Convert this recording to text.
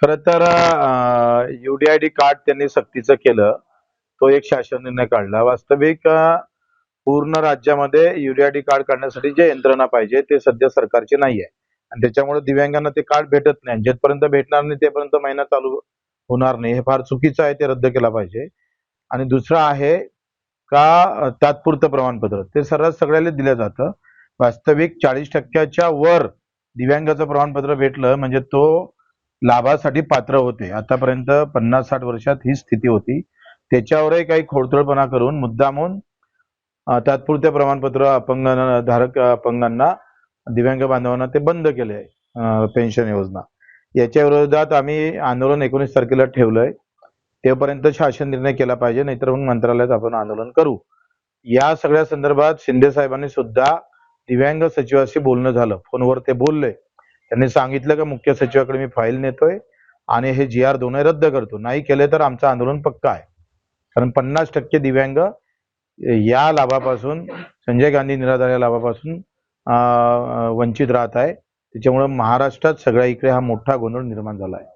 खरं तर UDID card त्यांनी सक्तीचं केलं. तो एक शासन निर्णय काढला. वास्तविक पूर्ण राज्यामध्ये UDID कार्ड काढण्यासाठी जे यंत्रणा पाहिजे ते सध्या सरकारची नाहीये आणि त्याच्यामुळे दिव्यांगांना ते कार्ड भेटत नाही. जिथपर्यंत भेटणार नाही तेपर्यंत महिना चालू होणार नाही. हे फार चुकीचं आहे. ते रद्द केला पाहिजे. आणि दुसरं आहे का तात्पुरतं प्रमाणपत्र ते सर्रास सगळ्याला दिलं जातं. वास्तविक 40% वर दिव्यांगाचं प्रमाणपत्र भेटलं म्हणजे तो लाभासाठी पात्र होते. आतापर्यंत 50-60 वर्षात ही स्थिती होती. त्याच्यावरही काही खोडतोडपणा करून मुद्दामून तात्पुरते प्रमाणपत्र अपंगांना दिव्यांग बांधवांना ते बंद केले पेन्शन योजना. याच्या विरोधात आम्ही आंदोलन 19 तारखेला ठेवलंय. तेपर्यंत शासन निर्णय केला पाहिजे, नाहीतर मग मंत्रालयात आपण आंदोलन करू. या सगळ्या संदर्भात शिंदे साहेबांनी सुद्धा दिव्यांग सचिवाशी बोलणं झालं. फोनवर ते बोलले. त्यांनी सांगितलं की मुख्य सचिवाकडे मी फाईल नेतोय आणि हे GR दोन्ही रद्द करतो. नाही केले तर आमचं आंदोलन पक्का आहे. कारण 50% दिव्यांग या लाभापासून, संजय गांधी निराधार या लाभापासून वंचित राहत आहे. त्याच्यामुळे महाराष्ट्रात सगळ्या इकडे हा मोठा गोंधळ निर्माण झाला आहे.